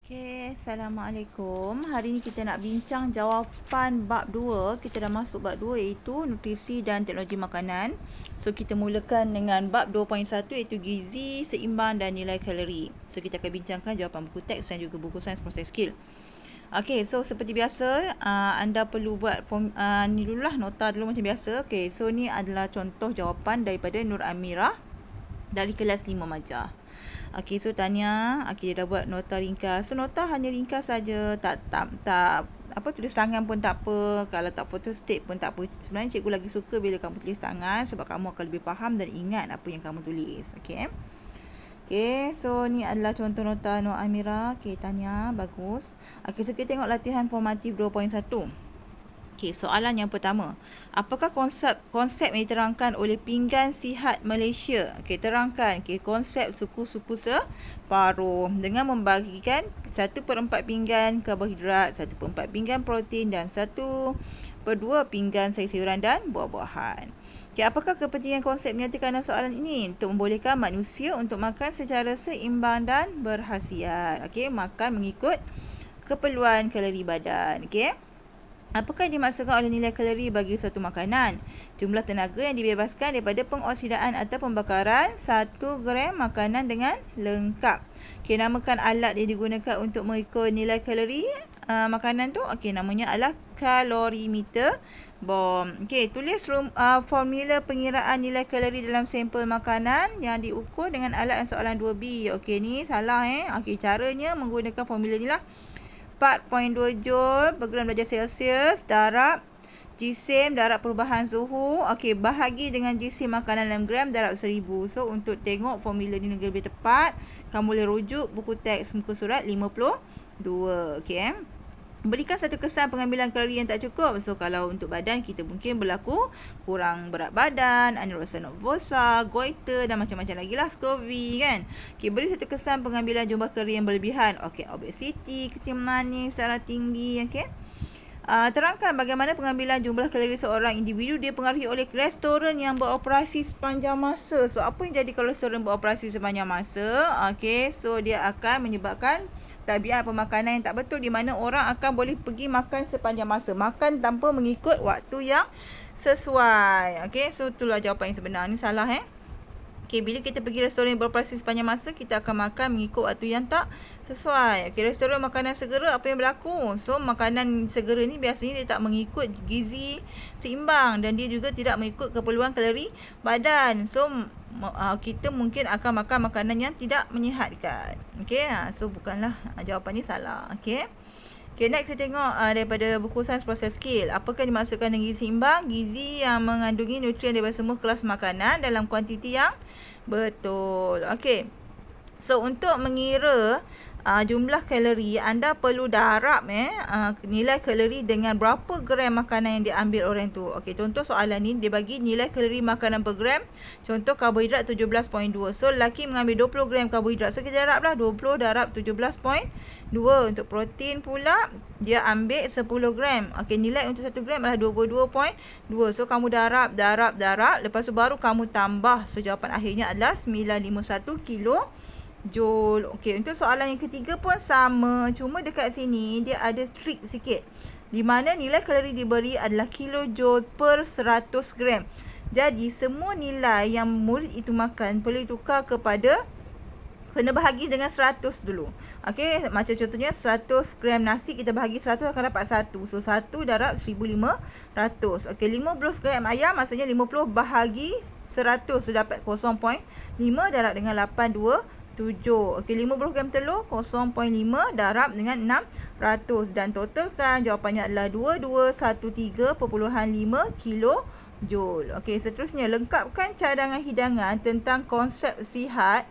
Assalamualaikum. Hari ni kita nak bincang jawapan bab 2. Kita dah masuk bab 2 iaitu nutrisi dan teknologi makanan. So kita mulakan dengan bab 2.1 iaitu gizi, seimbang dan nilai kalori. So kita akan bincangkan jawapan buku teks dan juga buku sains proses skill. So seperti biasa, anda perlu buat ni dululah, nota dulu macam biasa. So ni adalah contoh jawapan daripada Nur Amirah dari kelas 5 Majah. So tanya, dia dah buat nota ringkas. So nota hanya ringkas saja, tak tulis tangan pun tak apa. Kalau tak photo state pun tak apa. Sebenarnya cikgu lagi suka bila kamu tulis tangan sebab kamu akan lebih faham dan ingat apa yang kamu tulis. So ni adalah contoh nota Nur Amirah. Tanya, bagus. So kita tengok latihan formatif 2.1. Soalan yang pertama. Apakah konsep yang diterangkan oleh Pinggan Sihat Malaysia? Terangkan konsep suku-suku separuh dengan membagikan 1/4 pinggan karbohidrat, 1/4 pinggan protein dan 1/2 pinggan sayur-sayuran dan buah-buahan. Apakah kepentingan konsep menyatakan dalam soalan ini? Untuk membolehkan manusia untuk makan secara seimbang dan berhasiat. Makan mengikut keperluan kalori badan. Apakah yang dimaksudkan oleh nilai kalori bagi suatu makanan? Jumlah tenaga yang dibebaskan daripada pengoksidaan atau pembakaran 1 gram makanan dengan lengkap. Namakan alat yang digunakan untuk mengukur nilai kalori makanan tu. Namanya adalah kalorimeter bom. Tulis formula pengiraan nilai kalori dalam sampel makanan yang diukur dengan alat soalan 2B. Ni salah caranya menggunakan formula ni lah. 4.2 Joule per gram darjah Celsius darab jisim darab perubahan suhu. Bahagi dengan jisim makanan dalam gram darab 1000. So untuk tengok formula ni lebih tepat, kamu boleh rujuk buku teks muka surat 52. Berikan satu kesan pengambilan kalori yang tak cukup. So kalau untuk badan, kita mungkin berlaku kurang berat badan, aneurysma nervosa, goiter dan macam-macam lagi lah, scurvy kan. Beri satu kesan pengambilan jumlah kalori yang berlebihan. Obesiti, kecil manis, darah tinggi. Terangkan bagaimana pengambilan jumlah kalori seorang individu dipengaruhi oleh restoran yang beroperasi sepanjang masa. So apa yang jadi kalau restoran beroperasi sepanjang masa? So dia akan menyebabkan tabiat pemakanan yang tak betul, di mana orang akan boleh pergi makan sepanjang masa, makan tanpa mengikut waktu yang sesuai. So itulah jawapan yang sebenar. Ni salah bila kita pergi restoran yang beroperasi sepanjang masa, kita akan makan mengikut waktu yang tak sesuai. Restoran makanan segera, apa yang berlaku? So makanan segera ni biasanya dia tak mengikut gizi seimbang dan dia juga tidak mengikut keperluan kalori badan. So kita mungkin akan makan makanan yang tidak menyihatkan. So bukanlah, jawapan ni salah. Next kita tengok daripada buku sains proses skill. Apakah dimaksudkan dengan gizi seimbang? Gizi yang mengandungi nutrien daripada semua kelas makanan dalam kuantiti yang betul. So untuk mengira jumlah kalori, anda perlu darab nilai kalori dengan berapa gram makanan yang diambil orang tu. Contoh soalan ni dia bagi nilai kalori makanan per gram. Contoh karbohidrat 17.2. So lelaki mengambil 20 gram karbohidrat. So kita darablah 20 darab 17.2. Untuk protein pula dia ambil 10 gram. Nilai untuk 1 gram adalah 22.2. So kamu darab. Lepas tu baru kamu tambah. So jawapan akhirnya adalah 951 kilo Joule. Untuk soalan yang ketiga pun sama, cuma dekat sini dia ada trik sikit, di mana nilai kalori diberi adalah kilojoule per 100 gram. Jadi semua nilai yang murid itu makan perlu tukar kepada, kena bahagi dengan 100 dulu. Macam contohnya 100 gram nasi, kita bahagi 100 akan dapat 1. So 1 darab 1500. 50 gram ayam maksudnya 50 bahagi 100. So dapat 0.5 darab dengan 827. 50 gram telur 0.5 darab dengan 600 dan totalkan jawapannya adalah 2213.5 kilo Joule. Seterusnya lengkapkan cadangan hidangan tentang konsep sihat,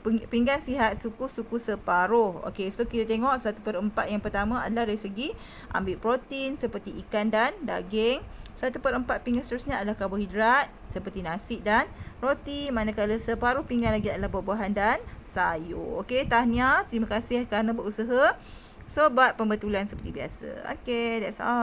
pinggan sihat suku-suku separuh. So kita tengok 1/4 yang pertama adalah dari segi ambil protein seperti ikan dan daging. 1/4 pinggan seterusnya adalah karbohidrat seperti nasi dan roti, manakala separuh pinggan lagi adalah buah-buahan dan sayur. Tahniah, terima kasih kerana berusaha. So buat pembetulan seperti biasa. That's all.